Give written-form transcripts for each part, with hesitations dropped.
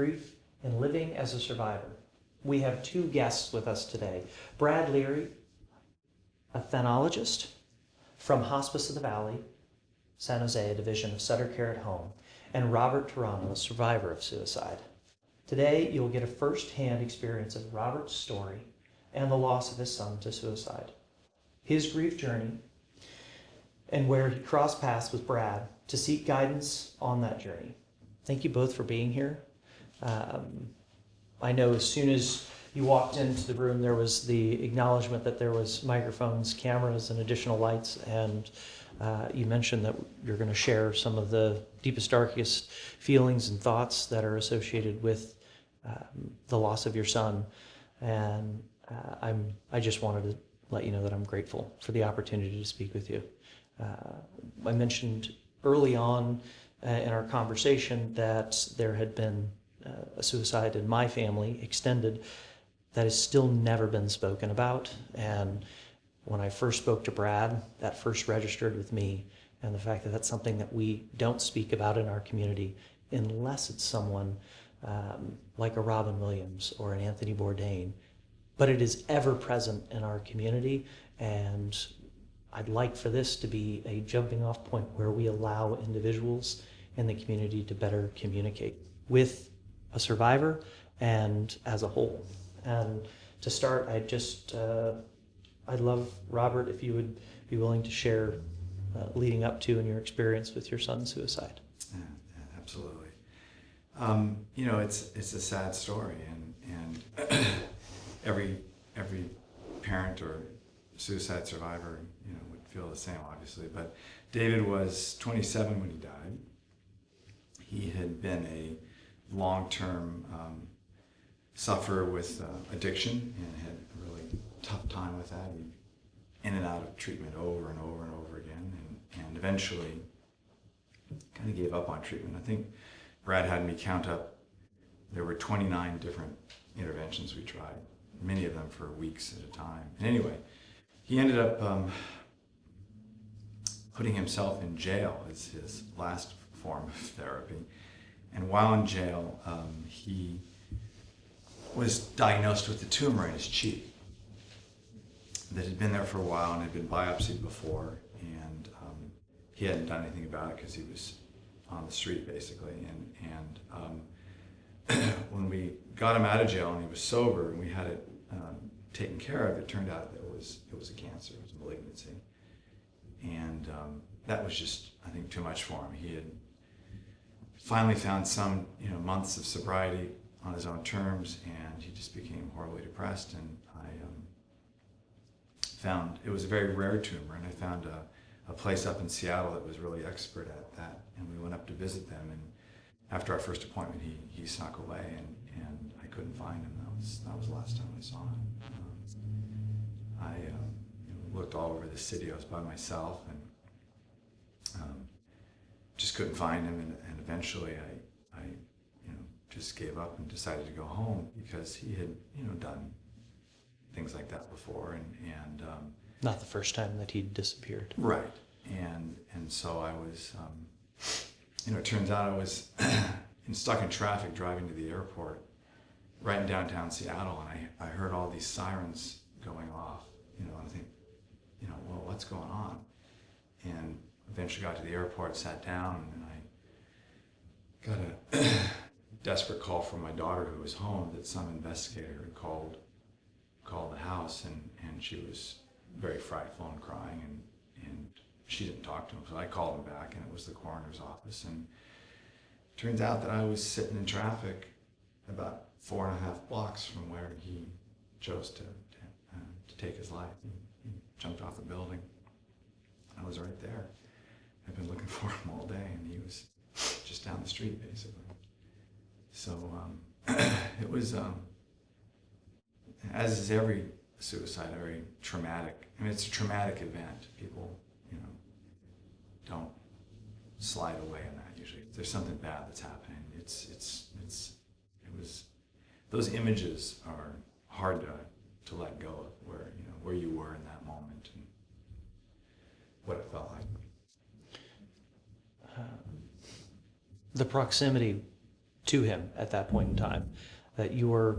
grief and living as a survivor. We have two guests with us today. Brad Leary, a Thanatologist from Hospice of the Valley, San Jose, Division of Sutter Care at Home, and Robert Torrano, a survivor of suicide. Today, you'll get a first-hand experience of Robert's story and the loss of his son to suicide, his grief journey, and where he crossed paths with Brad to seek guidance on that journey. Thank you both for being here. I know as soon as you walked into the room, there was the acknowledgement that there was microphones, cameras, and additional lights, and you mentioned that you're going to share some of the deepest, darkest feelings and thoughts that are associated with the loss of your son. And I just wanted to let you know that I'm grateful for the opportunity to speak with you. I mentioned early on in our conversation that there had been a suicide in my family, extended, that has still never been spoken about. And when I first spoke to Brad, that first registered with me, and the fact that that's something that we don't speak about in our community unless it's someone like a Robin Williams or an Anthony Bourdain, but it is ever present in our community. And I'd like for this to be a jumping off point where we allow individuals in the community to better communicate with a survivor and as a whole. And to start, I'd love, Robert, if you would be willing to share leading up to and your experience with your son's suicide. Yeah, absolutely. It's a sad story, and every parent or suicide survivor, would feel the same, obviously. But David was 27 when he died. He had been a long-term sufferer with addiction and had a really tough time with that. He in and out of treatment over and over and over again, and eventually kind of gave up on treatment. I think Brad had me count up, there were 29 different interventions we tried, many of them for weeks at a time. And anyway, he ended up putting himself in jail as his last form of therapy. And while in jail, he was diagnosed with a tumor in his cheek that had been there for a while and had been biopsied before, and he hadn't done anything about it because he was on the street, basically. And when we got him out of jail and he was sober and we had it taken care of, it turned out that it was a cancer, it was a malignancy. And that was just, I think, too much for him. He had finally found some months of sobriety on his own terms, and he just became horribly depressed. And I found it was a very rare tumor, and I found a place up in Seattle that was really expert at that, and we went up to visit them. And after our first appointment, he snuck away, and I couldn't find him. That was the last time I saw him. I looked all over the city. I was by myself, and just couldn't find him. And eventually, I just gave up and decided to go home because he had done things like that before, and Not the first time that he'd disappeared. Right. And so I was, it turns out I was stuck in traffic driving to the airport right in downtown Seattle, and I heard all these sirens going off, and I think, well, what's going on? And eventually got to the airport, sat down, and I got a desperate call from my daughter, who was home, that some investigator had called the house, and she was very frightful and crying, and she didn't talk to him. So I called him back, and it was the coroner's office. And it turns out that I was sitting in traffic about 4.5 blocks from where he chose to take his life. He jumped off the building. I was right there. I've been looking for him all day, and he was just down the street, basically. So it was, as is every suicide, very traumatic. I mean, it's a traumatic event. People, don't slide away in that usually. If there's something bad that's happening, it was, those images are hard to let go of, where you were in that moment and what it felt like. The proximity to him at that point in time, that you were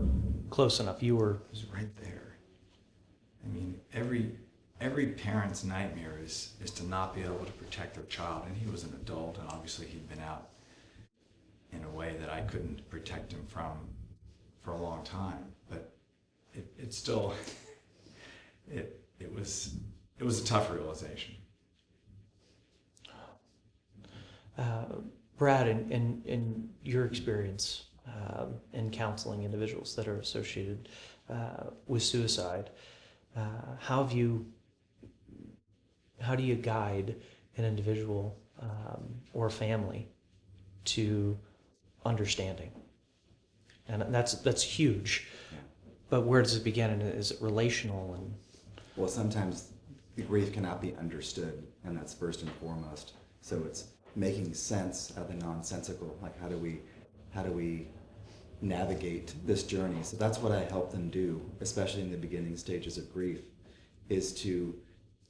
close enough, you were... It was right there. I mean, every parent's nightmare is to not be able to protect their child, and he was an adult, and obviously he'd been out in a way that I couldn't protect him from for a long time. But it still, it was a tough realization. Brad, in your experience in counseling individuals that are associated with suicide, how do you guide an individual or family to understanding? And that's huge. Yeah. But where does it begin? And is it relational? And Well, sometimes the grief cannot be understood, and that's first and foremost. So it's making sense of the nonsensical. Like, how do we navigate this journey? So that's what I help them do, especially in the beginning stages of grief, is to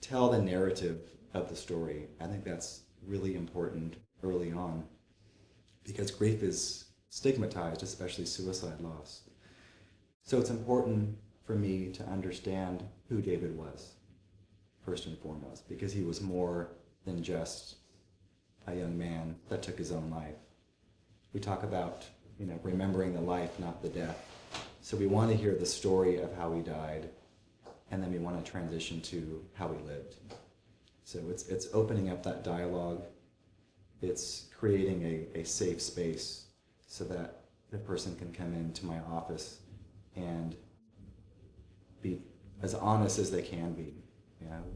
tell the narrative of the story. I think that's really important early on, because grief is stigmatized, especially suicide loss. So it's important for me to understand who David was, first and foremost, because he was more than just a young man that took his own life. We talk about, remembering the life, not the death. So we want to hear the story of how he died, and then we want to transition to how he lived. So it's opening up that dialogue. It's creating a safe space so that the person can come into my office and be as honest as they can be.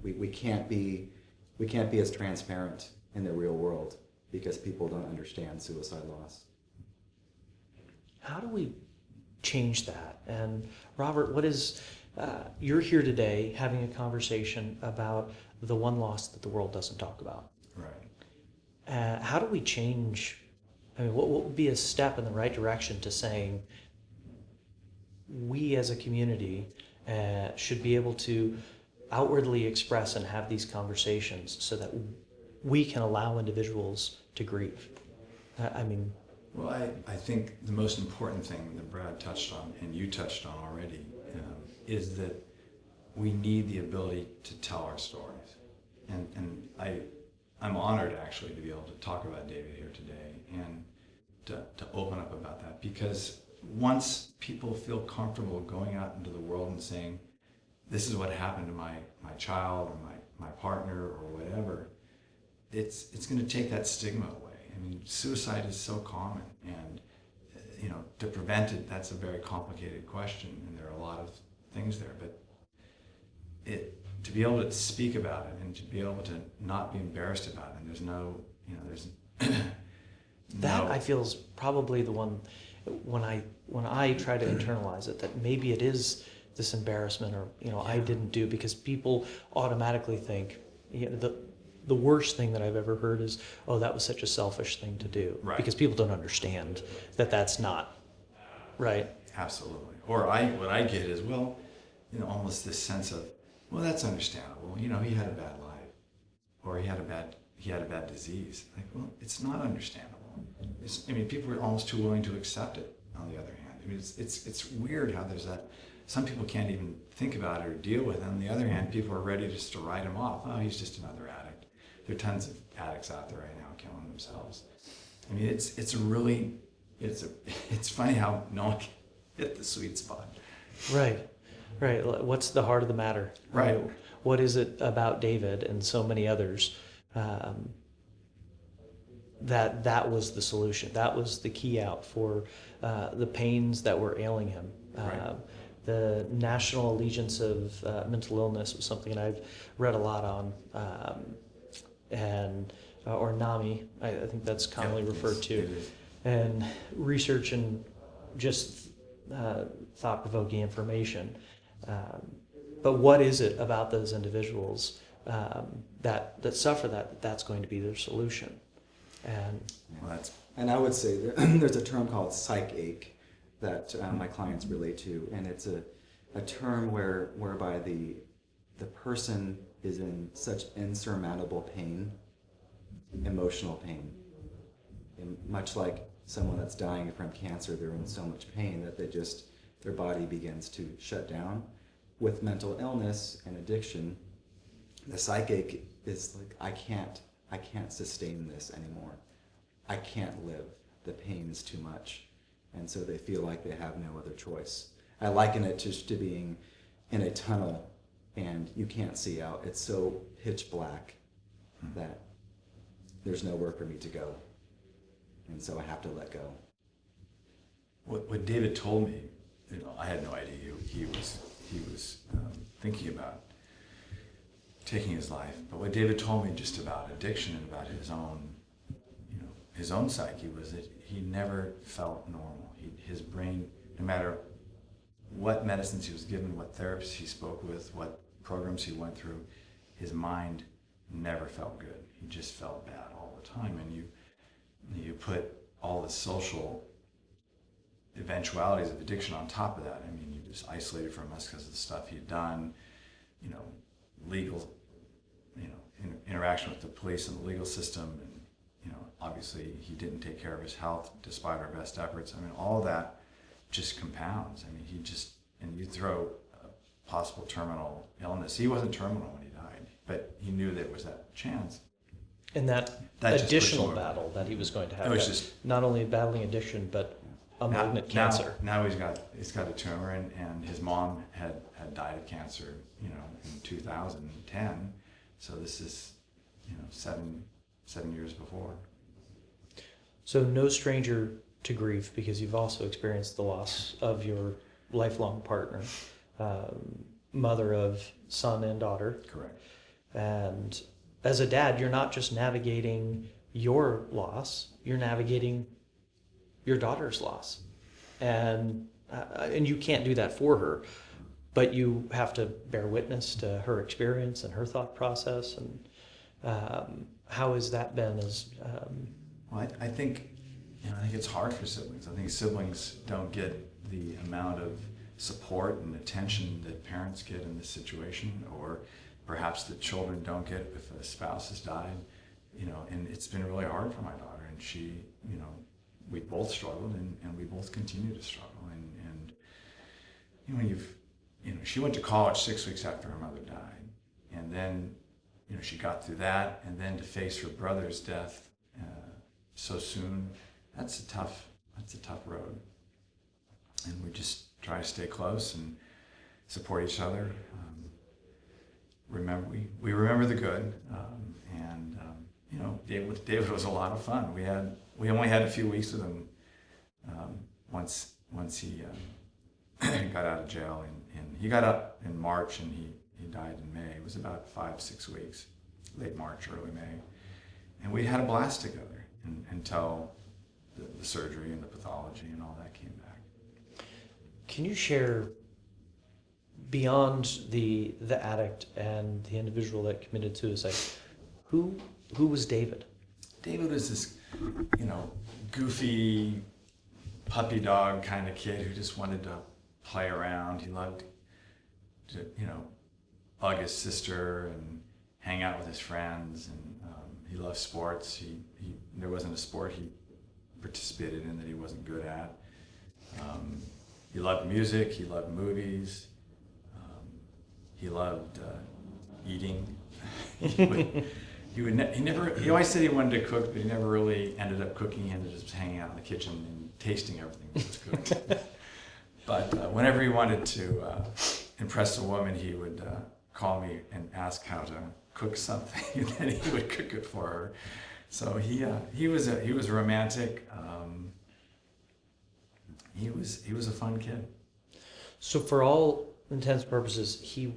We can't be as transparent in the real world because people don't understand suicide loss. how do we change that? And Robert, you're here today having a conversation about the one loss that the world doesn't talk about. Right. How do we change? I mean, what would be a step in the right direction to saying we as a community should be able to outwardly express and have these conversations so that we can allow individuals to grieve? Well, I think the most important thing that Brad touched on, and you touched on already, is that we need the ability to tell our stories. And I'm honored actually to be able to talk about David here today and to open up about that, because once people feel comfortable going out into the world and saying, this is what happened to my child or my partner or whatever, it's going to take that stigma away. I mean, suicide is so common, and to prevent it, that's a very complicated question, and there are a lot of things there. But to be able to speak about it and to be able to not be embarrassed about it, and there's That I feel is probably the one when I try to internalize it, that maybe it is this embarrassment or I didn't do, because people automatically think the worst thing that I've ever heard is, oh, that was such a selfish thing to do. Right. Because people don't understand that that's not right. Absolutely. Or what I get is, well, almost this sense of, well, that's understandable. He had a bad life, or he had a bad disease. Like, well, it's not understandable. People are almost too willing to accept it. On the other hand, it's weird how there's that. Some people can't even think about it or deal with it. On the other hand, people are ready just to write him off. Oh, he's just another addict. There are tons of addicts out there right now killing themselves. It's funny how no one can hit the sweet spot. Right. What's the heart of the matter? Right. What is it about David and so many others that was the solution? That was the key out for the pains that were ailing him. Right. The National Allegiance of Mental Illness was something that I've read a lot on, or NAMI, I think that's commonly referred to, and research and just thought-provoking information. But what is it about those individuals that suffer that's going to be their solution? And I would say there's a term called psych ache that my clients relate to, and it's a term whereby the person is in such insurmountable pain, emotional pain, and much like someone that's dying from cancer, they're in so much pain that their body begins to shut down. With mental illness and addiction, the psychic is like, I can't sustain this anymore. I can't live. The pain is too much. And so they feel like they have no other choice. I liken it just to being in a tunnel and you can't see out. It's so pitch black that there's nowhere for me to go. And so I have to let go. What David told me, I had no idea he was thinking about taking his life. But what David told me just about addiction and about his own psyche was that he never felt normal. His brain, no matter what medicines he was given, what therapists he spoke with, what programs he went through, his mind never felt good. He just felt bad all the time. And you put all the social eventualities of addiction on top of that. I mean, he was isolated from us because of the stuff he'd done, legal, interaction with the police and the legal system, and obviously he didn't take care of his health despite our best efforts. I mean, all that just compounds. I mean, and you throw a possible terminal illness. He wasn't terminal when he died, but he knew there was that chance. And that just additional pushed him over. battle that he was going to have, It was just not only battling addiction, but a malignant cancer. Now he's got a tumor, and his mom had died of cancer, in 2010. So this is, 7 years before. So no stranger to grief, because you've also experienced the loss of your lifelong partner, mother of son and daughter. Correct. And as a dad, you're not just navigating your loss, you're navigating your daughter's loss. And you can't do that for her, but you have to bear witness to her experience and her thought process. And how has that been Well, I think it's hard for siblings. I think siblings don't get the amount of support and attention that parents get in this situation, or perhaps that children don't get if a spouse has died. And it's been really hard for my daughter, and she, we both struggled, and we both continue to struggle. And when she went to college 6 weeks after her mother died, and then she got through that, and then to face her brother's death so soon, that's a tough road. And we just try to stay close and support each other. We remember the good, and David was a lot of fun. We only had a few weeks with him once he got out of jail, and he got up in March, and he died in May. It was about 5-6 weeks, late March, early May, and we had a blast together until the surgery and the pathology and all that came back. Can you share, beyond the addict and the individual that committed suicide, who was David? David was this, goofy puppy dog kind of kid who just wanted to play around. He loved to, bug his sister and hang out with his friends, and he loved sports. There wasn't a sport he participated in that he wasn't good at. He loved music. He loved movies. He loved eating. He always said he wanted to cook, but he never really ended up cooking. He ended up just hanging out in the kitchen and tasting everything that was cooked. But whenever he wanted to impress a woman, he would call me and ask how to cook something, and then he would cook it for her. So he was a romantic. He was a fun kid. So for all intents and purposes, he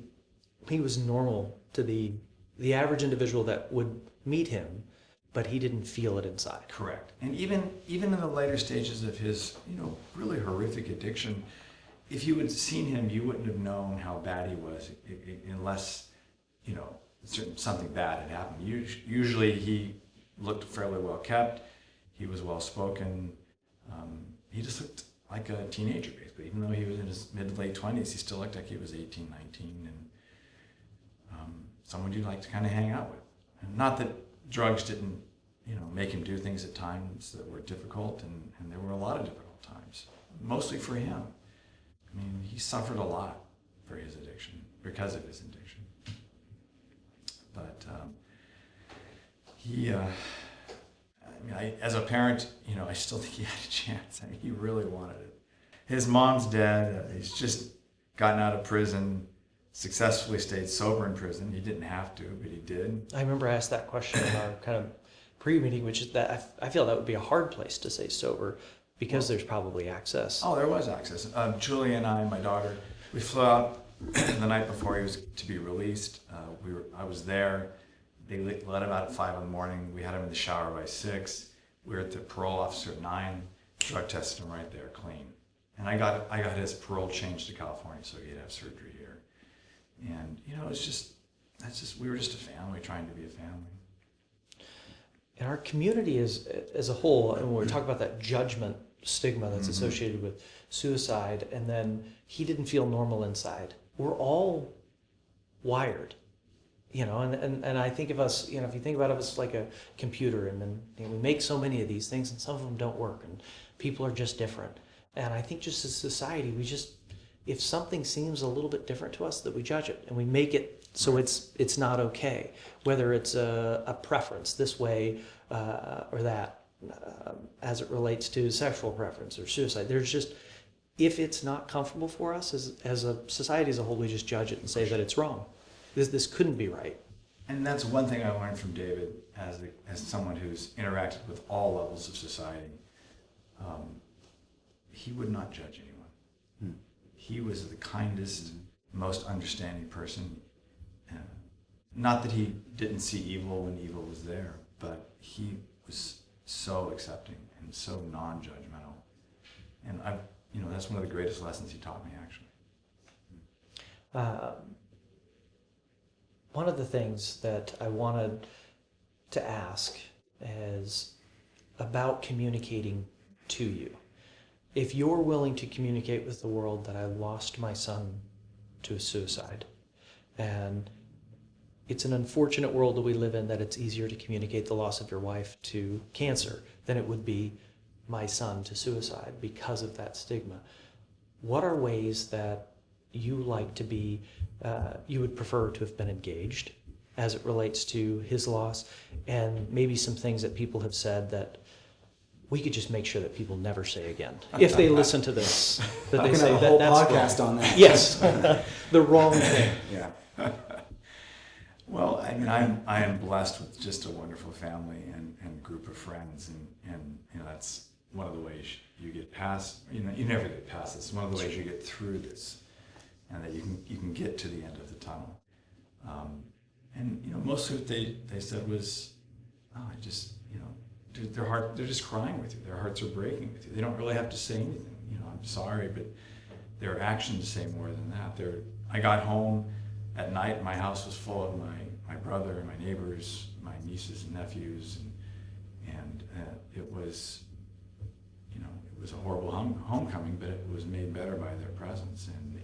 was normal to the average individual that would meet him, but he didn't feel it inside. Correct. And even in the later stages of his really horrific addiction, if you had seen him, you wouldn't have known how bad he was unless something bad had happened. Usually he looked fairly well kept. He was well spoken. He just looked like a teenager, basically. Even though he was in his mid to late 20s, he still looked like he was 18, 19, and someone you'd like to kind of hang out with. And not that drugs didn't make him do things at times that were difficult, and there were a lot of difficult times, mostly for him. I mean, he suffered a lot for his addiction, because of his addiction. But as a parent, I still think he had a chance. I mean, he really wanted it. His mom's dead. He's just gotten out of prison, successfully stayed sober in prison. He didn't have to, but he did. I remember I asked that question in our kind of pre-meeting, which is that I feel that would be a hard place to stay sober because there's probably access. Oh, there was access. Julie and I, my daughter, we flew out the night before he was to be released. I was there. They let him out at 5 a.m. We had him in the shower by 6. We were at the parole officer at 9. Drug tested him right there, clean. And I got his parole changed to California so he'd have surgery here. And we were just a family trying to be a family. And our community as a whole, and when we talk about that judgment stigma that's associated with suicide, and then he didn't feel normal inside. We're all wired, and I think of us, if you think about us like a computer, and then we make so many of these things, and some of them don't work, and people are just different. And I think just as a society, if something seems a little bit different to us, that we judge it and we make it so it's not okay, whether it's a preference this way or that, as it relates to sexual preference or suicide. There's just, if it's not comfortable for us as a society as a whole, we just judge it and say that it's wrong. This couldn't be right. And that's one thing I learned from David as someone who's interacted with all levels of society. He would not judge anyone. He was the kindest, most understanding person. Not that he didn't see evil when evil was there, but he was so accepting and so non-judgmental. And that's one of the greatest lessons he taught me, actually. One of the things that I wanted to ask is about communicating to you. If you're willing to communicate with the world that I lost my son to suicide, and it's an unfortunate world that we live in, that it's easier to communicate the loss of your wife to cancer than it would be my son to suicide because of that stigma. What are ways that you like to be, you would prefer to have been engaged as it relates to his loss, and maybe some things that people have said that we could just make sure that people never say again if they listen to this, that they say have a whole that's podcast wrong. on that. Yes, the wrong thing. Yeah. Well, I am blessed with just a wonderful family and group of friends, and that's one of the ways you get past. You never get past this. One of the ways you get through this, and that you can get to the end of the tunnel. And most of what they said was, they're just crying with you. Their hearts are breaking with you. They don't really have to say anything. I'm sorry, but their actions say more than that. I got home at night, my house was full of my brother and my neighbors, my nieces and nephews, and it was a horrible homecoming, but it was made better by their presence, and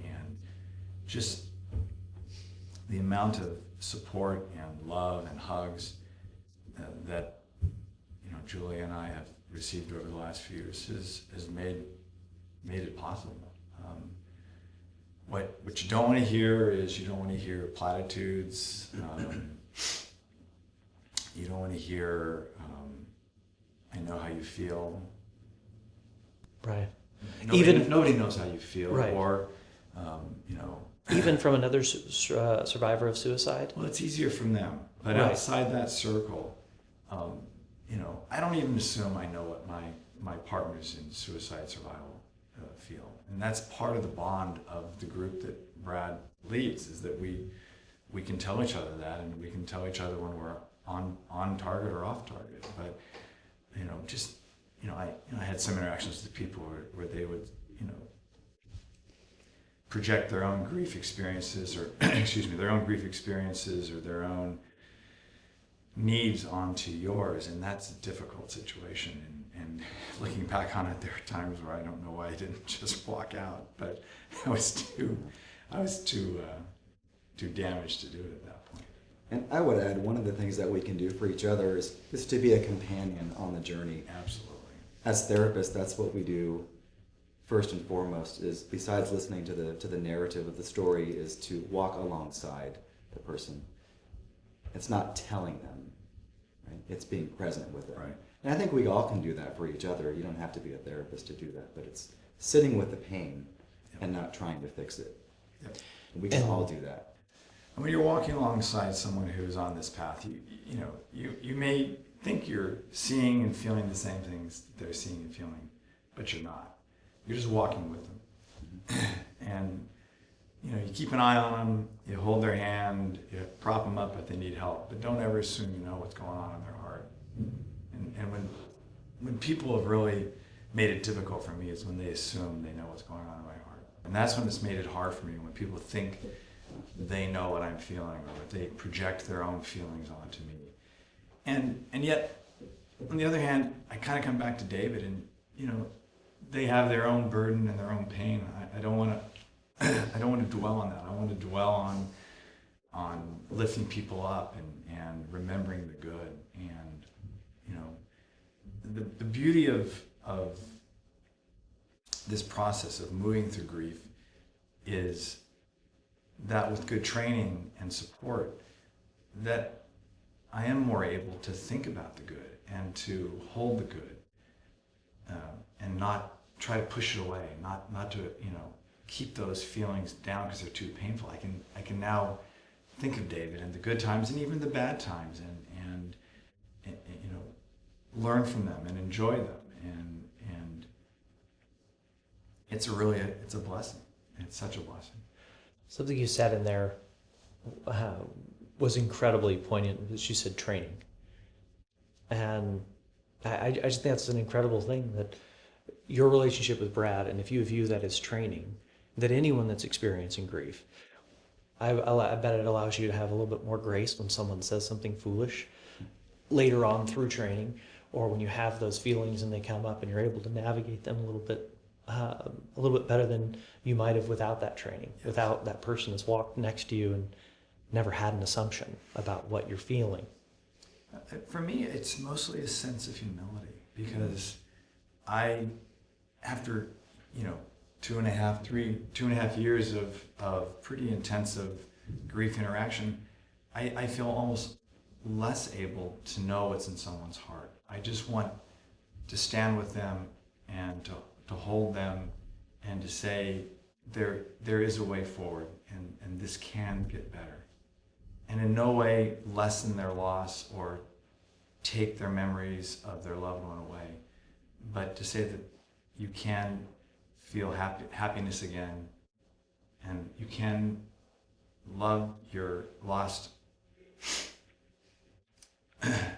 just the amount of support and love and hugs that Julie and I have received over the last few years has made it possible. What you don't want to hear is, you don't want to hear platitudes. You don't want to hear, I know how you feel. Right. Nobody knows how you feel. Right. Or, Even from another survivor of suicide? Well, it's easier from them. But Right. outside that circle, I don't even assume I know what my partners in suicide survival feel. And that's part of the bond of the group that Brad leads, is that we can tell each other that, and we can tell each other when we're on target or off target. But I had some interactions with people where they would project their own grief experiences, or their own grief experiences or their own needs onto yours, and that's a difficult situation. And looking back on it, there are times where I don't know why I didn't just walk out, but I was too damaged to do it at that point. And I would add, one of the things that we can do for each other is to be a companion on the journey. Absolutely. As therapists, that's what we do first and foremost, is besides listening to the narrative of the story, is to walk alongside the person. It's not telling them, right? It's being present with them. Right. And I think we all can do that for each other. You don't have to be a therapist to do that, but it's sitting with the pain and not trying to fix it. Yep. We can all do that. And when you're walking alongside someone who's on this path, you may think you're seeing and feeling the same things they're seeing and feeling, but you're not. You're just walking with them. And you keep an eye on them, you hold their hand, you prop them up if they need help, but don't ever assume you know what's going on in their heart. And when people have really made it difficult for me is when they assume they know what's going on in my heart. And that's when it's made it hard for me, when people think they know what I'm feeling, or they project their own feelings onto me. And yet, on the other hand, I kind of come back to David, and they have their own burden and their own pain. I don't want to dwell on that. I want to dwell on lifting people up and remembering the good. And the beauty of this process of moving through grief is that with good training and support, that I am more able to think about the good and to hold the good, and not try to push it away, not to keep those feelings down because they're too painful. I can now think of David and the good times and even the bad times, and learn from them and enjoy them, and it's a blessing. It's such a blessing. Something you said in there was incredibly poignant. You said training. And I just think that's an incredible thing, that your relationship with Brad, and if you view that as training, that anyone that's experiencing grief, I bet it allows you to have a little bit more grace when someone says something foolish later on through training, or when you have those feelings and they come up and you're able to navigate them a little bit better than you might have without that training, yes. Without that person that's walked next to you and never had an assumption about what you're feeling. For me, it's mostly a sense of humility, because after 2.5 years of pretty intensive grief interaction, I feel almost less able to know what's in someone's heart. I just want to stand with them and to hold them and to say there is a way forward, and this can get better. And in no way lessen their loss or take their memories of their loved one away, but to say that you can feel happiness again, and you can love your lost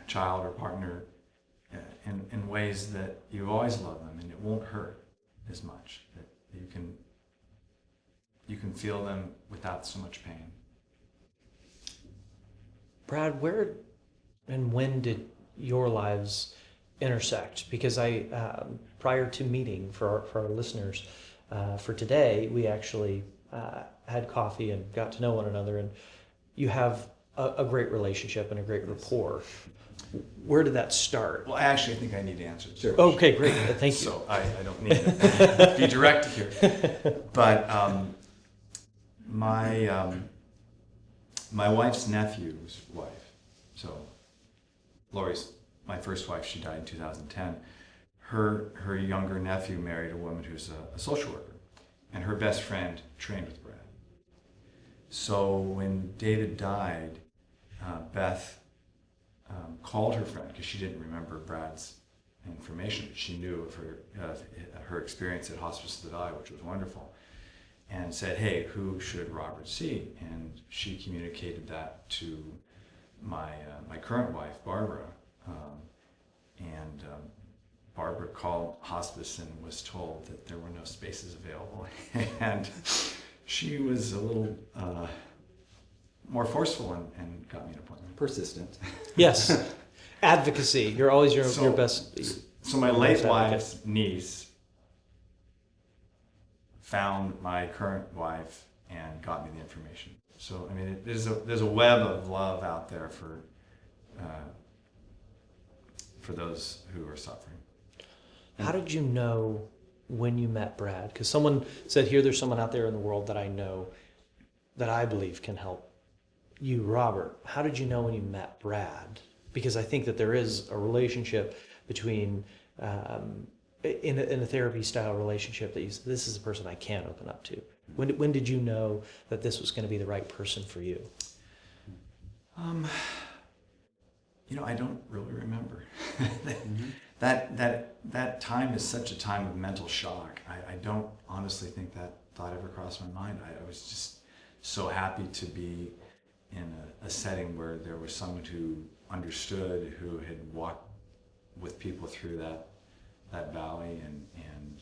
child or partner in ways that you always love them, and it won't hurt as much. That you can feel them without so much pain. Brad, where and when did your lives intersect? Because prior to meeting, for our listeners, for today, we actually had coffee and got to know one another, and you have a great relationship and a great rapport. Where did that start? Well, I think I need to answer this. Sure. Okay, great. Thank you. So I don't need to be direct here. But my wife's nephew's wife, so Lori's my first wife, she died in 2010. Her younger nephew married a woman who's a social worker, and her best friend trained with Brad. So when David died, Beth called her friend, because she didn't remember Brad's information, but she knew of her experience at Hospice of the Die, which was wonderful, and said, "Hey, who should Robert see?" And she communicated that to my current wife, Barbara, and Barbara called Hospice and was told that there were no spaces available, and she was a little more forceful and got me an appointment. Persistent. Yes. Advocacy. You're always your best. So my late wife's niece found my current wife and got me the information. So I mean, there's a web of love out there for those who are suffering. How did you know when you met Brad? Because someone said, here, there's someone out there in the world that I know that I believe can help you, Robert. How did you know when you met Brad? Because I think that there is a relationship between, in a therapy style relationship, that this is a person I can open up to. When did you know that this was going to be the right person for you? I don't really remember. That time is such a time of mental shock. I don't honestly think that thought ever crossed my mind. I was just so happy to be in a setting where there was someone who understood, who had walked with people through that valley, and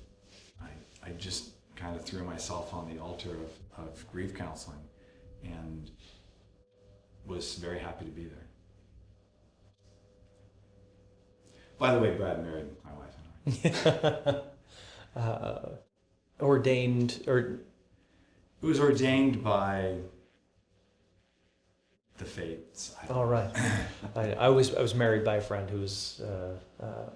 I just kind of threw myself on the altar of grief counseling and was very happy to be there. By the way, Brad married my wife and I. Ordained, or It was ordained by the fates. all right. I was married by a friend who was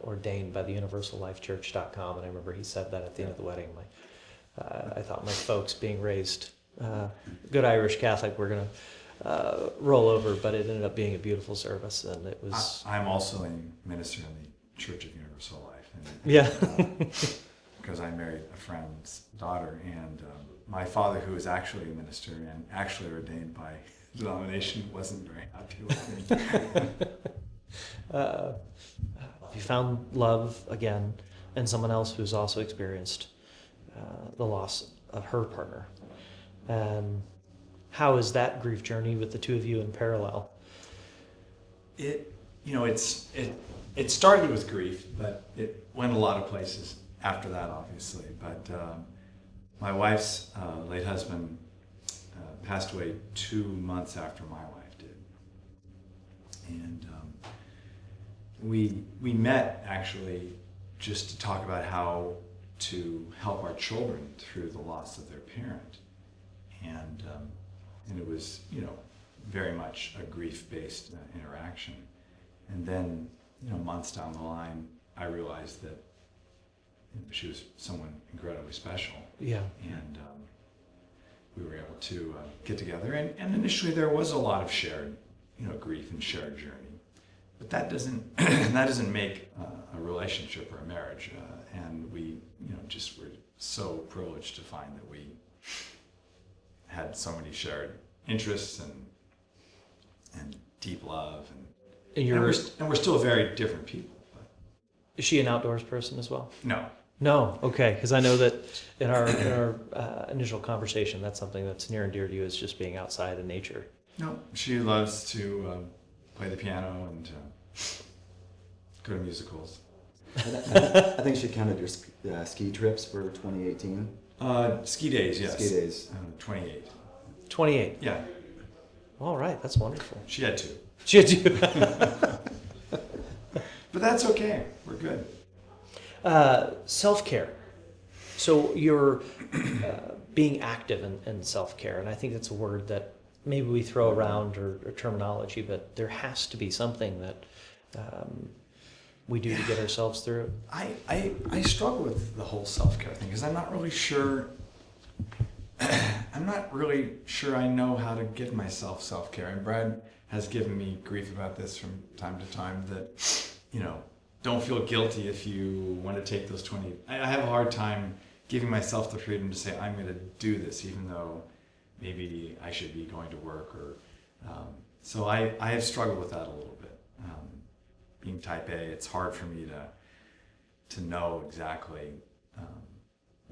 ordained by the universallifechurch.com, and I remember he said that at the end of the wedding. I thought my folks, being raised good Irish Catholic, were going to roll over, but it ended up being a beautiful service, and it was. I'm also a minister in the Church of Universal Life. And, Yeah. because I married a friend's daughter, and my father, who was actually a minister and actually ordained by denomination, wasn't very happy with me. You found love again, and someone else who's also experienced the loss of her partner. How is that grief journey with the two of you in parallel? It started with grief, but it went a lot of places after that, obviously. But my wife's late husband passed away 2 months after my wife did, and we met actually just to talk about how to help our children through the loss of their parent, and it was very much a grief-based interaction. And then months down the line, I realized that she was someone incredibly special. Yeah. And we were able to get together. And initially there was a lot of shared, grief and shared journey. But that doesn't make a relationship or a marriage. And we, just were so privileged to find that we had so many shared interests and deep love, and we're still very different people. But. Is she an outdoors person as well? No. No, okay, because I know that in our initial conversation, that's something that's near and dear to you, is just being outside in nature. No, she loves to play the piano and go to musicals. I think she counted your ski trips for 2018. Ski days, yes. Ski days. 28. 28. Yeah. All right, that's wonderful. She had 2. She had to. But that's okay. We're good. Self-care. So you're being active in self-care, and I think that's a word that maybe we throw around or terminology, but there has to be something that we do to get ourselves through. I struggle with the whole self-care thing because I'm not really sure I know how to give myself self-care. And Brad has given me grief about this from time to time, that, don't feel guilty if you want to take those 20. I have a hard time giving myself the freedom to say, I'm going to do this, even though maybe I should be going to work. So I have struggled with that a little bit. Being type A, it's hard for me to know exactly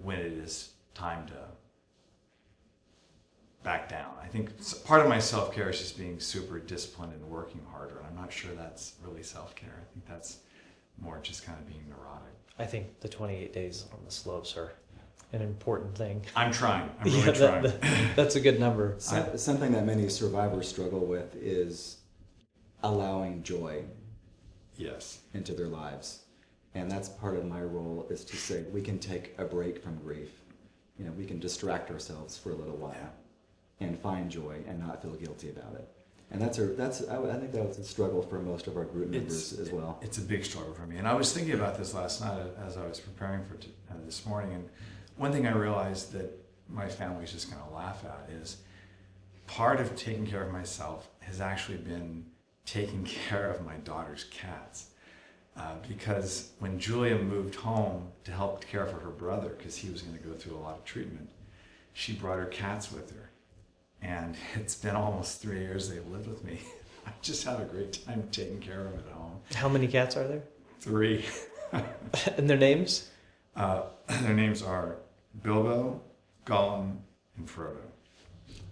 when it is time to back down. I think part of my self-care is just being super disciplined and working harder, and I'm not sure that's really self-care. I think that's more just kind of being neurotic. I think the 28 days on the slopes are an important thing. I'm trying. I'm really trying. That's a good number. Something that many survivors struggle with is allowing joy Yes. into their lives. And that's part of my role, is to say we can take a break from grief. We can distract ourselves for a little while. and find joy and not feel guilty about it. And I think that was a struggle for most of our group members as well. It's a big struggle for me. And I was thinking about this last night as I was preparing for this morning. And one thing I realized that my family's just going to laugh at is part of taking care of myself has actually been taking care of my daughter's cats. Because when Julia moved home to help care for her brother, because he was going to go through a lot of treatment, she brought her cats with her. And it's been almost 3 years they've lived with me. I just have a great time taking care of them at home. How many cats are there? 3. And their names? Their names are Bilbo, Gollum, and Frodo.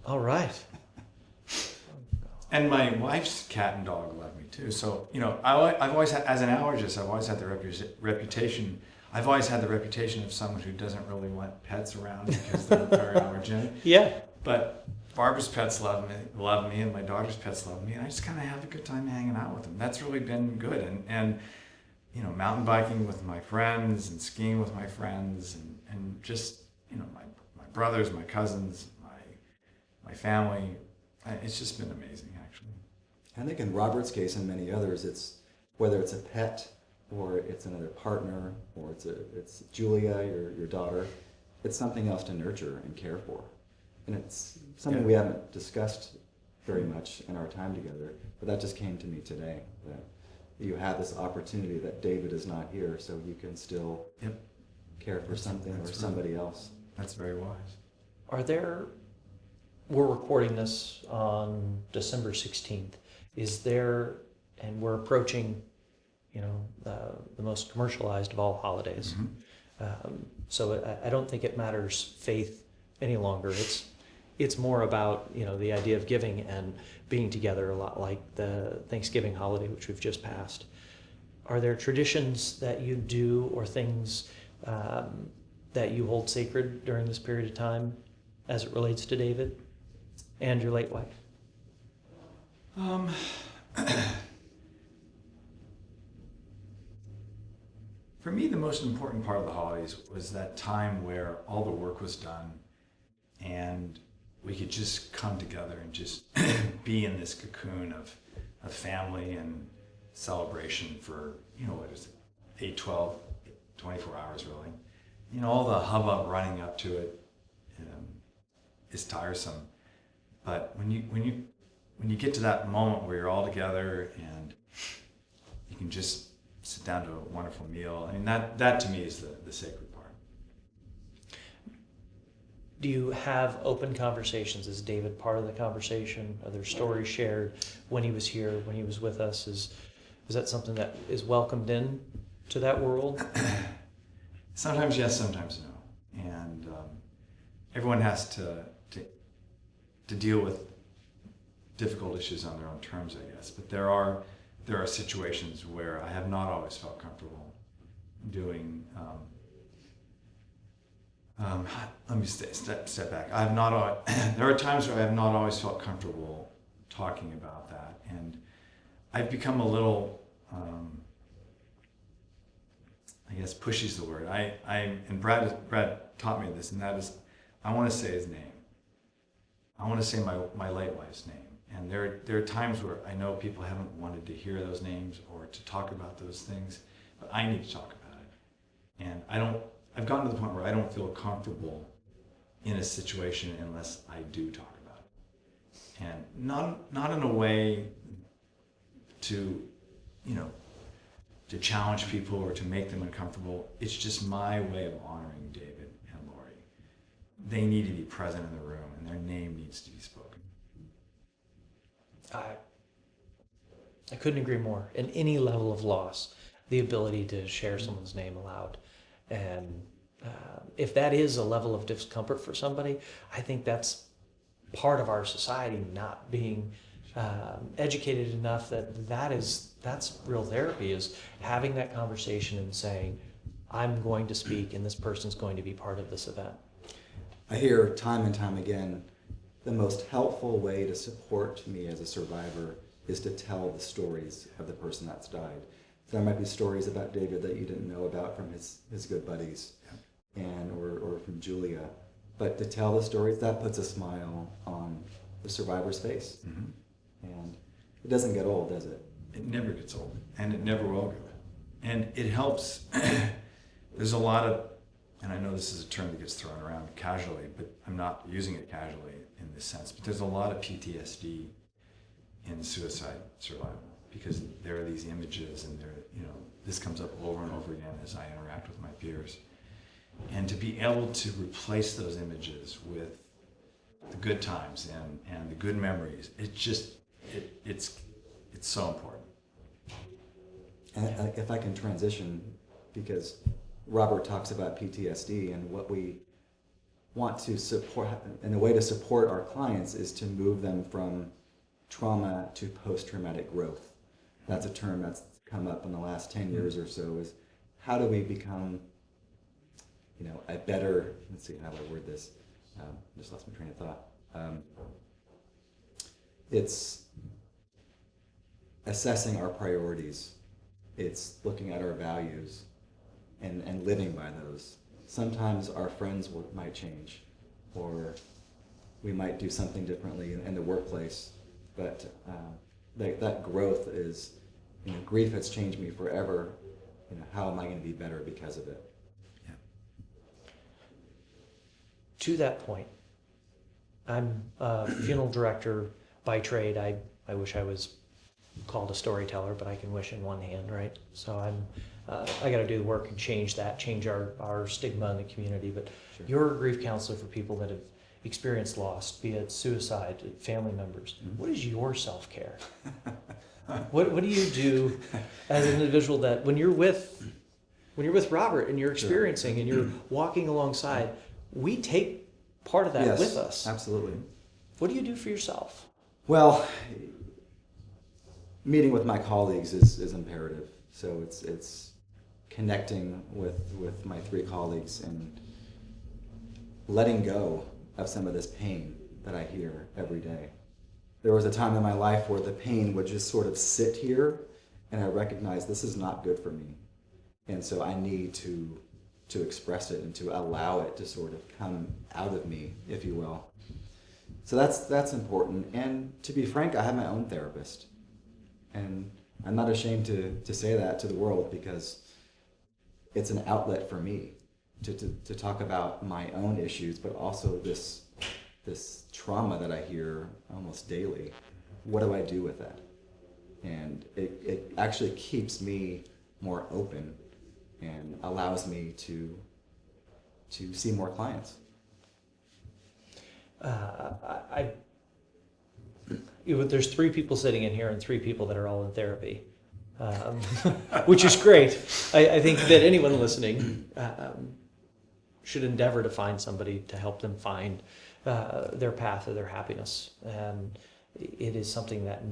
All right. And my wife's cat and dog love me too. So, I've always had, as an allergist, I've always had the reputation. I've always had the reputation of someone who doesn't really want pets around because they're very allergenic. Yeah. But Barbara's pets love me, and my daughter's pets love me, and I just kind of have a good time hanging out with them. That's really been good. And mountain biking with my friends and skiing with my friends, and just my brothers, my cousins, my family. It's just been amazing, actually. I think in Robert's case and many others, it's whether it's a pet or it's another partner or it's Julia, your daughter, it's something else to nurture and care for. And it's something we haven't discussed very much in our time together, but that just came to me today, that you have this opportunity that David is not here, so you can still care for something or somebody else. That's very wise. We're recording this on December 16th. And we're approaching, the most commercialized of all holidays. Mm-hmm. So I don't think it matters faith any longer. It's more about, the idea of giving and being together, a lot like the Thanksgiving holiday, which we've just passed. Are there traditions that you do or things that you hold sacred during this period of time as it relates to David and your late wife? For me, the most important part of the holidays was that time where all the work was done and we could just come together and just be in this cocoon of family and celebration for, 8, 12, 24 hours really. All the hubbub running up to it is tiresome. But when you get to that moment where you're all together and you can just sit down to a wonderful meal, that to me is the sacred part. Do you have open conversations? Is David part of the conversation? Are there stories shared when he was here, when he was with us? Is that something that is welcomed in to that world? Sometimes yes, sometimes no. And everyone has to deal with difficult issues on their own terms, I guess. But there are situations where I have not always felt comfortable doing. Let me step back. There are times where I have not always felt comfortable talking about that, and I've become a little. I guess pushy's the word. And Brad taught me this, and that is, I want to say his name. I want to say my late wife's name. And there are times where I know people haven't wanted to hear those names or to talk about those things, but I need to talk about it. And I've gotten to the point where I don't feel comfortable in a situation unless I do talk about it. And not in a way to challenge people or to make them uncomfortable. It's just my way of honoring David and Lori. They need to be present in the room and their name needs to be spoken. I couldn't agree more. In any level of loss, the ability to share someone's name aloud. And if that is a level of discomfort for somebody, I think that's part of our society not being educated enough that's real therapy, is having that conversation and saying, I'm going to speak and this person's going to be part of this event. I hear time and time again, the most helpful way to support me as a survivor is to tell the stories of the person that's died. There might be stories about David that you didn't know about from his good buddies, or from Julia. But to tell the stories, that puts a smile on the survivor's face. Mm-hmm. And it doesn't get old, does it? It never gets old, and it never will go. And it helps. There's a lot of, and I know this is a term that gets thrown around casually, but I'm not using it casually in this sense, but there's a lot of PTSD in suicide survival, because there are these images, and this comes up over and over again as I interact with my peers. And to be able to replace those images with the good times and the good memories, it's so important. And if I can transition, because Robert talks about PTSD, and what we want to support, and the way to support our clients is to move them from trauma to post-traumatic growth. That's a term that's come up in the last 10 years or so, is how do we become, a better, let's see how I word this, just lost my train of thought. It's assessing our priorities. It's looking at our values and living by those. Sometimes our friends might change, or we might do something differently in the workplace, but that growth is, grief has changed me forever. How am I going to be better because of it? Yeah. To that point, I'm a funeral director by trade. I wish I was called a storyteller, but I can wish in one hand, right? So I got to do the work and change our stigma in the community. But Sure. You're a grief counselor for people that have experienced loss, be it suicide, family members. Mm-hmm. What is your self-care? What do you do as an individual that when you're with Robert and you're experiencing and you're walking alongside, we take part of that Yes, with us. Absolutely. What do you do for yourself? Well, meeting with my colleagues is imperative. So it's connecting with my 3 colleagues and letting go of some of this pain that I hear every day. There was a time in my life where the pain would just sort of sit here, and I recognized this is not good for me. And so I need to express it and to allow it to sort of come out of me, if you will. So that's important. And to be frank, I have my own therapist. And I'm not ashamed to say that to the world, because it's an outlet for me to talk about my own issues, but also this trauma that I hear almost daily. What do I do with that? And it actually keeps me more open and allows me to see more clients. There's 3 people sitting in here and 3 people that are all in therapy, which is great. I think that anyone listening should endeavor to find somebody to help them find their path or their happiness. And it is something that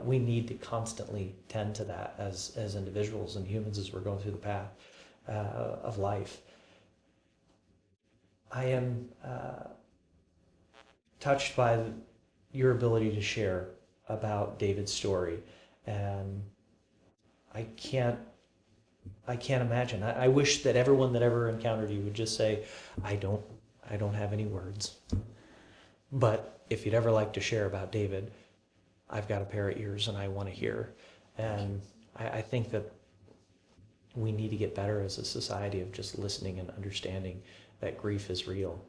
we need to constantly tend to that as individuals and humans as we're going through the path of life. I am touched by your ability to share about David's story, and I can't imagine. I wish that everyone that ever encountered you would just say, I don't have any words. But if you'd ever like to share about David, I've got a pair of ears and I want to hear. And I think that we need to get better as a society of just listening and understanding that grief is real.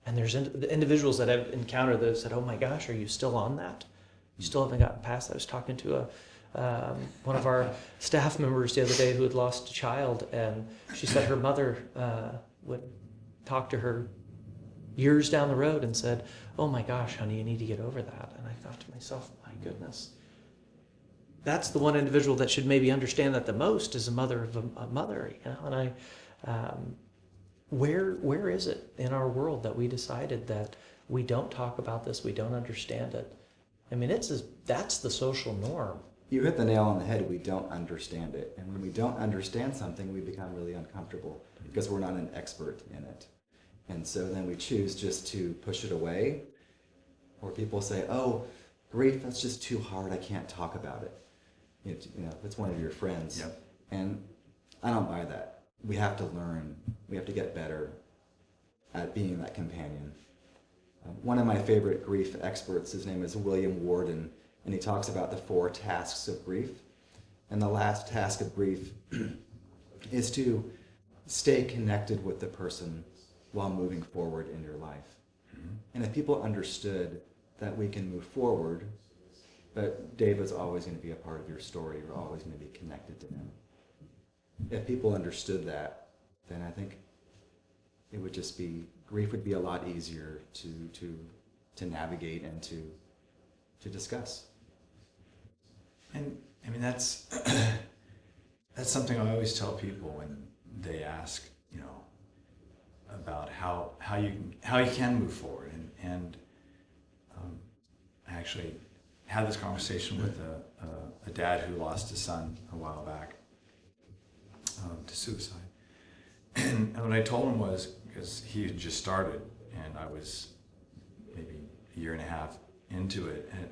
And there's individuals that I've encountered that said, oh my gosh, are you still on that? You still haven't gotten past that? I was talking to one of our staff members the other day who had lost a child, and she said her mother would talk to her years down the road and said, oh my gosh, honey, you need to get over that. And I thought to myself, my goodness, that's the one individual that should maybe understand that the most is a mother of a mother, And where is it in our world that we decided that we don't talk about this, we don't understand it? I mean, that's the social norm. You hit the nail on the head. We don't understand it. And when we don't understand something, we become really uncomfortable because we're not an expert in it. And so then we choose just to push it away. Or people say, oh, grief, that's just too hard. I can't talk about it. It's one of your friends. Yep. And I don't buy that. we have to learn, we have to get better at being that companion. One of my favorite grief experts, his name is William Warden, and he talks about the 4 tasks of grief. And the last task of grief is to stay connected with the person while moving forward in your life. Mm-hmm. And if people understood that we can move forward, but David's always going to be a part of your story, you're always going to be connected to him. If people understood that, then I think it would just be, grief would be a lot easier to navigate and to discuss. And I mean, that's something I always tell people when they ask, about how you can move forward. And I actually had this conversation with a dad who lost his son a while back to suicide. And what I told him was, because he had just started and I was maybe a year and a half into it, and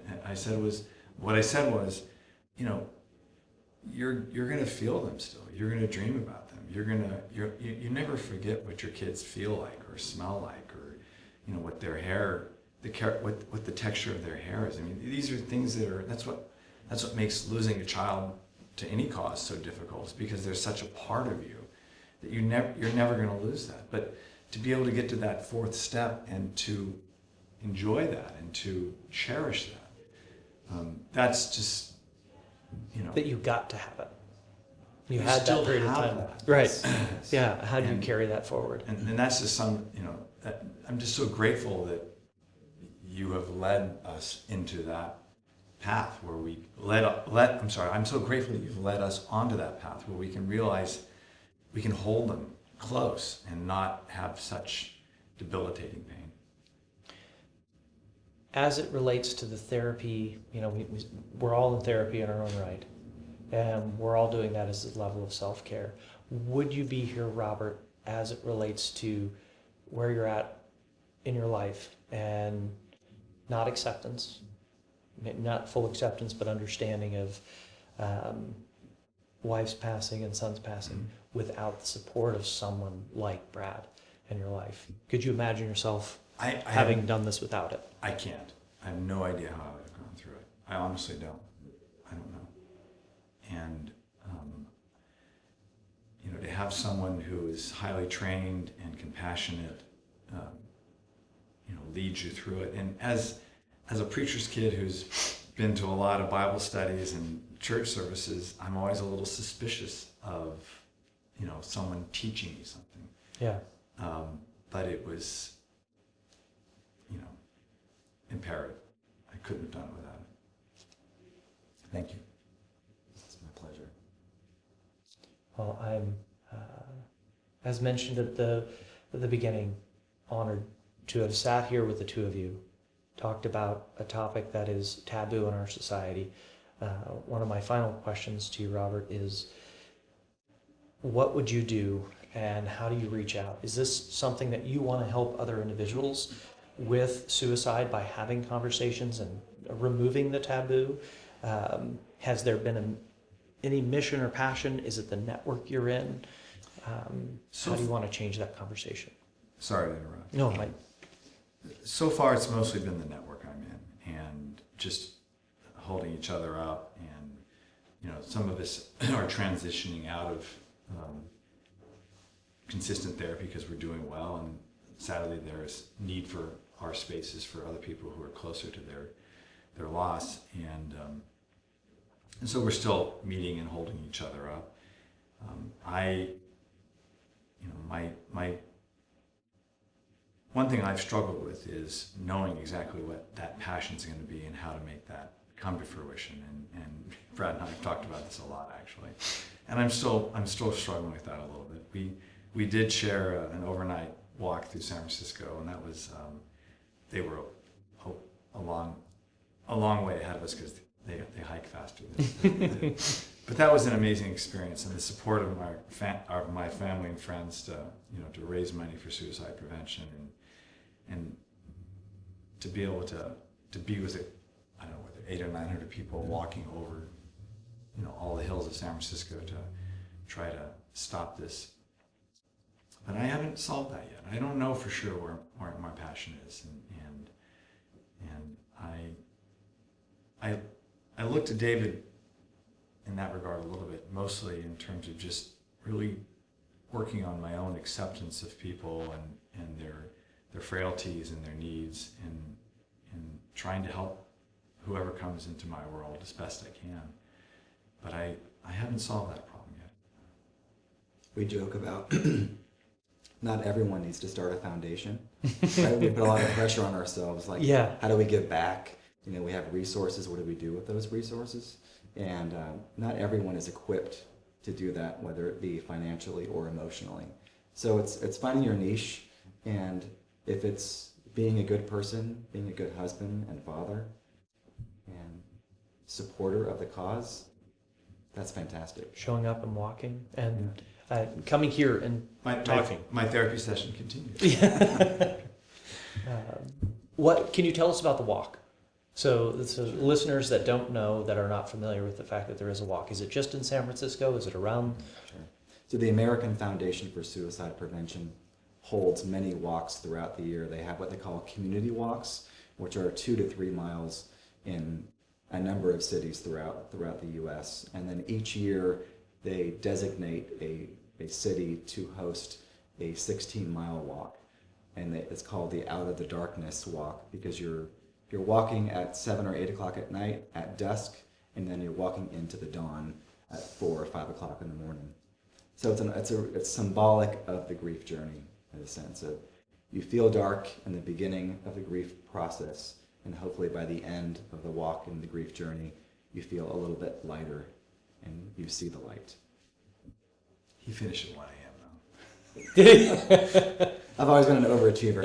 what I said was, you're gonna feel them still. You're gonna dream about them. You never forget what your kids feel like or smell like, or what their hair, what the texture of their hair is. I mean, these are things that's what makes losing a child to any cause so difficult, is because there's such a part of you that you're never gonna lose that. But to be able to get to that 4th step and to enjoy that and to cherish that, that's just, That you got to have it. You You had still that period of have time. that. Right. Yes. Yeah. How do you And- carry that forward? And that's just that I'm just so grateful that you have led us into that path where we I'm so grateful that you've led us onto that path where we can realize we can hold them close and not have such debilitating pain. As it relates to the therapy, we're all in therapy in our own right, and we're all doing that as a level of self-care. Would you be here, Robert, as it relates to where you're at in your life and not acceptance, maybe not full acceptance, but understanding of wife's passing and son's passing without the support of someone like Brad in your life? Could you imagine yourself having done this without it? I can't. I have no idea how I would have gone through it. I honestly don't. I don't know. And to have someone who is highly trained and compassionate, leads you through it. And as a preacher's kid who's been to a lot of Bible studies and church services, I'm always a little suspicious of, someone teaching me something. Yeah. But it was, imperative. I couldn't have done it without it. Thank you. It's my pleasure. Well, I'm, as mentioned at the beginning, honored to have sat here with the two of you, talked about a topic that is taboo in our society. One of my final questions to you, Robert, is what would you do and how do you reach out? Is this something that you want to help other individuals with suicide by having conversations and removing the taboo? Has there been any mission or passion? Is it the network you're in? How do you want to change that conversation? Sorry to interrupt. No, So far, it's mostly been the network I'm in, and just holding each other up. And some of us are transitioning out of consistent therapy because we're doing well, and sadly, there's need for our spaces for other people who are closer to their loss, and so we're still meeting and holding each other up. My one thing I've struggled with is knowing exactly what that passion's going to be and how to make that come to fruition. And Brad and I have talked about this a lot, actually. And I'm still struggling with that a little bit. We did share an overnight walk through San Francisco, and that was they were a long way ahead of us because they hike faster than but that was an amazing experience, and the support of my family and friends to raise money for suicide prevention, and to be able to be with I don't know, whether 800 or 900 people walking over all the hills of San Francisco to try to stop this But I haven't solved that yet. I don't know for sure where my passion is, and I look to David in that regard a little bit, mostly in terms of just really working on my own acceptance of people and their frailties and their needs, and trying to help whoever comes into my world as best I can. But I haven't solved that problem yet. We joke about not everyone needs to start a foundation. Right? We put a lot of pressure on ourselves, like, Yeah. how do we give back? You know, we have resources. What do we do with those resources? And not everyone is equipped to do that, whether it be financially or emotionally. So it's finding your niche, and if it's being a good person, being a good husband and father, and supporter of the cause, that's fantastic. Showing up and walking and coming here and talking. My therapy session continues. What can you tell us about the walk? So listeners that don't know, that are not familiar with the fact that there is a walk, is it just in San Francisco? Is it around? Sure. So the American Foundation for Suicide Prevention holds many walks throughout the year. They have what they call community walks, which are 2 to 3 miles in a number of cities throughout the U.S. And then each year they designate a city to host a 16-mile walk. And it's called the Out of the Darkness Walk, because you're walking at 7 or 8 o'clock at night, at dusk, and then you're walking into the dawn at 4 or 5 o'clock in the morning. So it's symbolic of the grief journey, in a sense of you feel dark in the beginning of the grief process, and hopefully by the end of the walk in the grief journey, you feel a little bit lighter and you see the light. He finished at 1 a.m. though. I've always been an overachiever.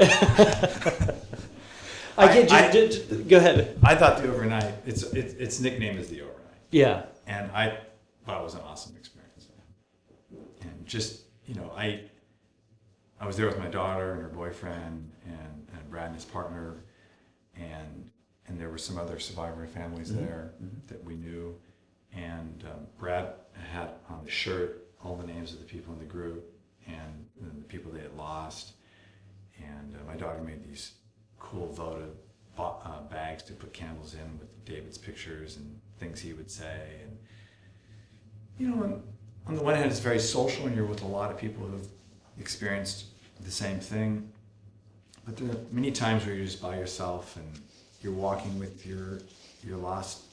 Go ahead. I thought the overnight, its nickname is the overnight. Yeah. And I thought it was an awesome experience. And just, I was there with my daughter and her boyfriend and Brad and his partner, and there were some other survivor families there that we knew. And Brad had on the shirt all the names of the people in the group and the people they had lost. And my daughter made these cool votive bags to put candles in with David's pictures and things he would say. And on the one hand, it's very social, and you're with a lot of people who've experienced the same thing. But there are many times where you're just by yourself and you're walking with your lost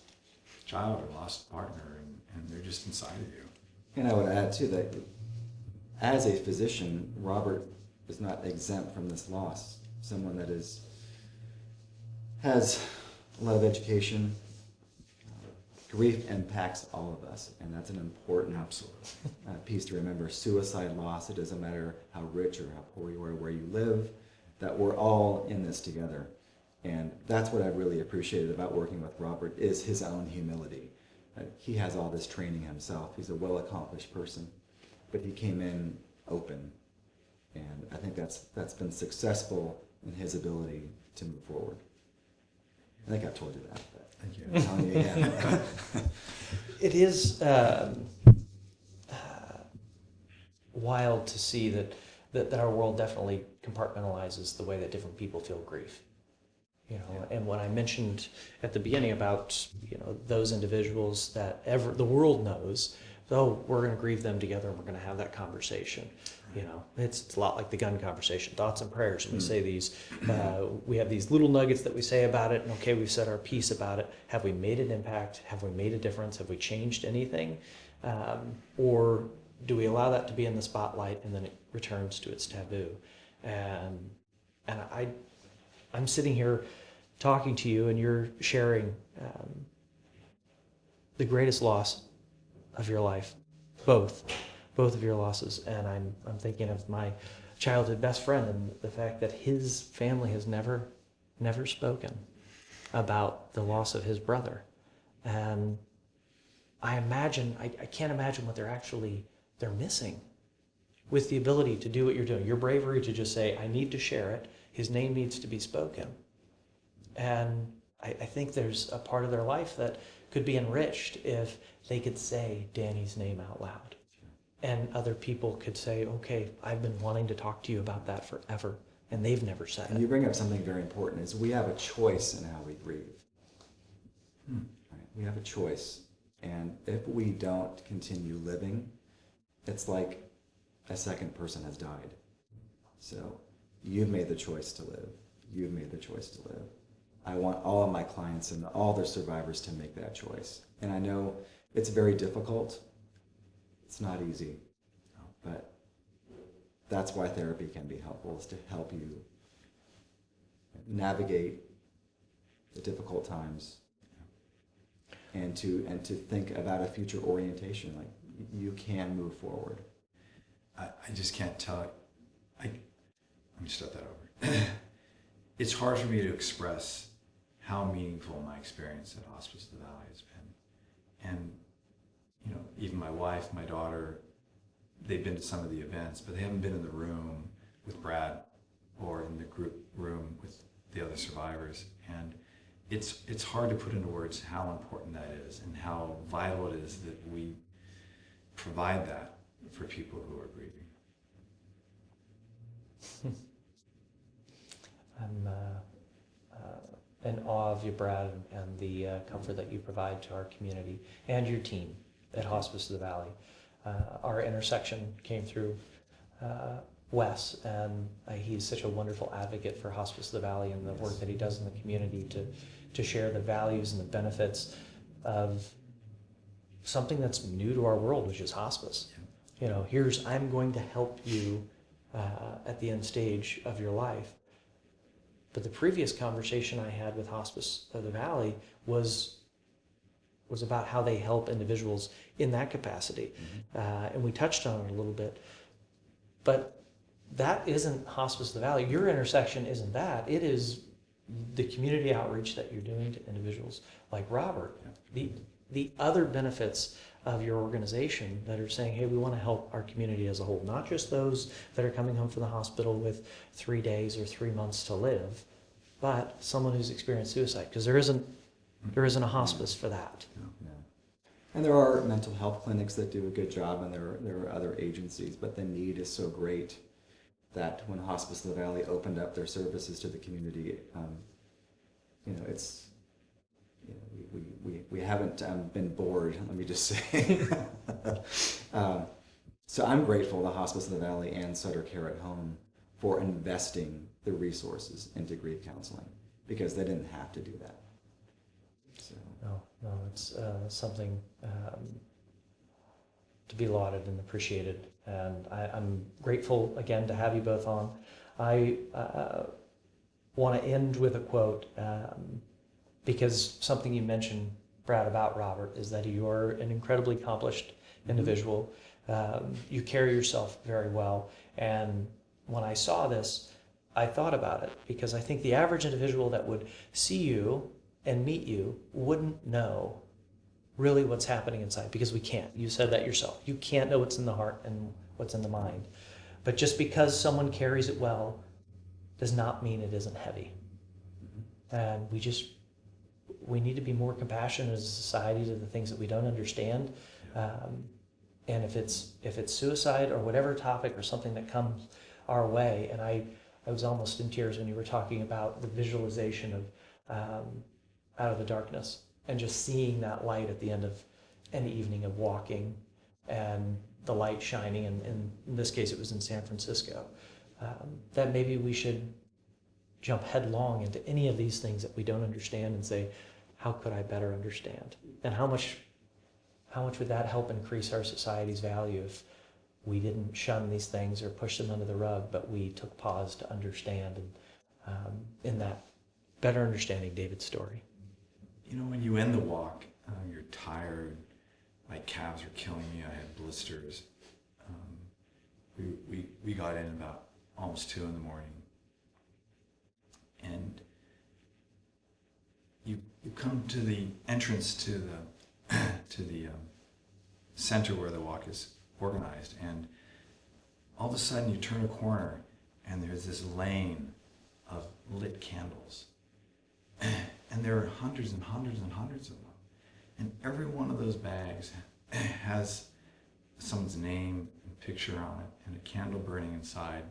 child or lost partner, and they're just inside of you. And I would add too that as a physician, Robert is not exempt from this loss. Someone that has a lot of education. Grief impacts all of us, and that's an important piece to remember. Suicide loss, it doesn't matter how rich or how poor you are, where you live, that we're all in this together. And that's what I really appreciated about working with Robert, is his own humility. He has all this training himself. He's a well-accomplished person, but he came in open. And I think that's been successful in his ability to move forward. I think I've told you that. But Thank you. I'm telling you again. It is wild to see that our world definitely compartmentalizes the way that different people feel grief. And when I mentioned at the beginning about those individuals that the world knows, we're going to grieve them together and we're going to have that conversation. It's a lot like the gun conversation, thoughts and prayers. And we say these, we have these little nuggets that we say about it, and okay, we've said our piece about it. Have we made an impact? Have we made a difference? Have we changed anything? Or do we allow that to be in the spotlight and then it returns to its taboo? And I'm sitting here talking to you, and you're sharing the greatest loss of your life, both of your losses. And I'm thinking of my childhood best friend and the fact that his family has never spoken about the loss of his brother. And I can't imagine what they're missing with the ability to do what you're doing. Your bravery to just say, I need to share it. His name needs to be spoken. And I think there's a part of their life that could be enriched if they could say Danny's name out loud. and other people could say, okay, I've been wanting to talk to you about that forever, and they've never said And it. you bring up something very important, is we have a choice in how we grieve. Right? We have a choice. And if we don't continue living, it's like a second person has died. So you've made the choice to live. You've made the choice to live. I want all of my clients and all their survivors to make that choice. And I know it's very difficult. It's not easy, but that's why therapy can be helpful, is to help you navigate the difficult times and to think about a future orientation. Like, you can move forward. I just can't tell. Let me start that over. It's hard for me to express how meaningful my experience at Hospice of the Valley has been. And, you know, even my wife, my daughter, they've been to some of the events, but they haven't been in the room with Brad or in the group room with the other survivors. And it's hard to put into words how important that is and how vital it is that we provide that for people who are grieving. I'm in awe of you, Brad, and the comfort that you provide to our community and your team at Hospice of the Valley. Our intersection came through Wes, and he's such a wonderful advocate for Hospice of the Valley and the work that he does in the community to share the values and the benefits of something that's new to our world, which is hospice. You know, I'm going to help you at the end stage of your life. But the previous conversation I had with Hospice of the Valley was about how they help individuals in that capacity. And we touched on it a little bit. But that isn't Hospice of the Valley. Your intersection isn't that. It is the community outreach that you're doing to individuals like Robert. The other benefits of your organization that are saying, hey, we want to help our community as a whole, not just those that are coming home from the hospital with 3 days or 3 months to live, but someone who's experienced suicide, because there isn't a hospice for that. Yeah. And there are mental health clinics that do a good job, and there are other agencies, but the need is so great that when Hospice of the Valley opened up their services to the community, it's, we haven't been bored, let me just say. So I'm grateful to Hospice of the Valley and Sutter Care at Home for investing the resources into grief counseling, because they didn't have to do that. So. No, it's something to be lauded and appreciated. And I'm grateful again to have you both on. I want to end with a quote, because something you mentioned, Brad, about Robert is that you're an incredibly accomplished individual. You carry yourself very well. And when I saw this, I thought about it, because I think the average individual that would see you and meet you wouldn't know really what's happening inside, because we can't. You said that yourself. You can't know what's in the heart and what's in the mind. But just because someone carries it well does not mean it isn't heavy. And we need to be more compassionate as a society to the things that we don't understand. And if it's suicide or whatever topic or something that comes our way, and I was almost in tears when you were talking about the visualization of out of the darkness and just seeing that light at the end of an evening of walking and the light shining, and in this case it was in San Francisco, that maybe we should jump headlong into any of these things that we don't understand and say, how could I better understand? And how much would that help increase our society's value if we didn't shun these things or push them under the rug, but we took pause to understand, and in that better understanding David's story. You know, when you end the walk, you're tired, my calves are killing me, I had blisters. We got in about almost 2 a.m. And you come to the entrance to the center where the walk is organized, and all of a sudden you turn a corner and there's this lane of lit candles, and there are hundreds and hundreds and hundreds of them, and every one of those bags has someone's name and picture on it and a candle burning inside.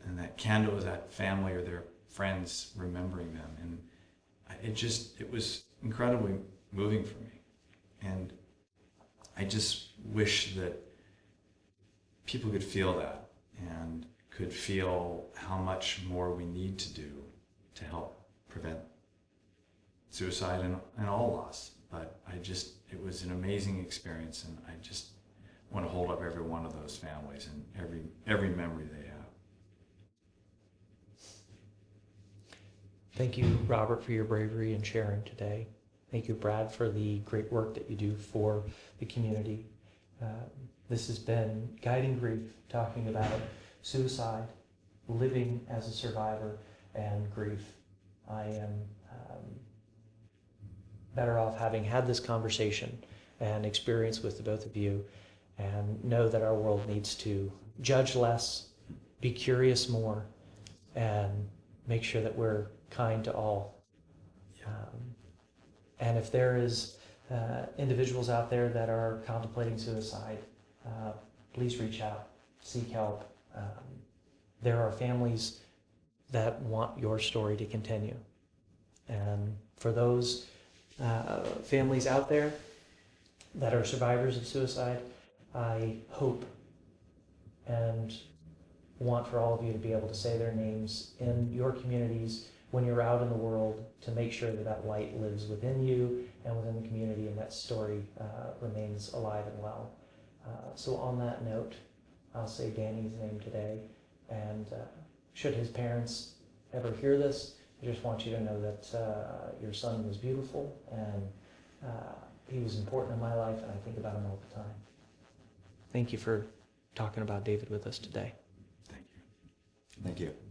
And that candle was that family or their friends remembering them. And it was incredibly moving for me. And I just wish that people could feel that and could feel how much more we need to do to help prevent suicide and all loss. But it was an amazing experience, and I just want to hold up every one of those families and every memory they have. Thank you, Robert, for your bravery and sharing today. Thank you, Brad, for the great work that you do for the community. This has been Guiding Grief, talking about suicide, living as a survivor, and grief. I am better off having had this conversation and experience with the both of you, and know that our world needs to judge less, be curious more, and make sure that we're kind to all. And if there is individuals out there that are contemplating suicide, please reach out, seek help. There are families that want your story to continue. And for those families out there that are survivors of suicide, I hope and want for all of you to be able to say their names in your communities when you're out in the world, to make sure that that light lives within you and within the community, and that story remains alive and well. So on that note, I'll say Danny's name today, and should his parents ever hear this, I just want you to know that your son was beautiful, and he was important in my life, and I think about him all the time. Thank you for talking about David with us today. Thank you. Thank you.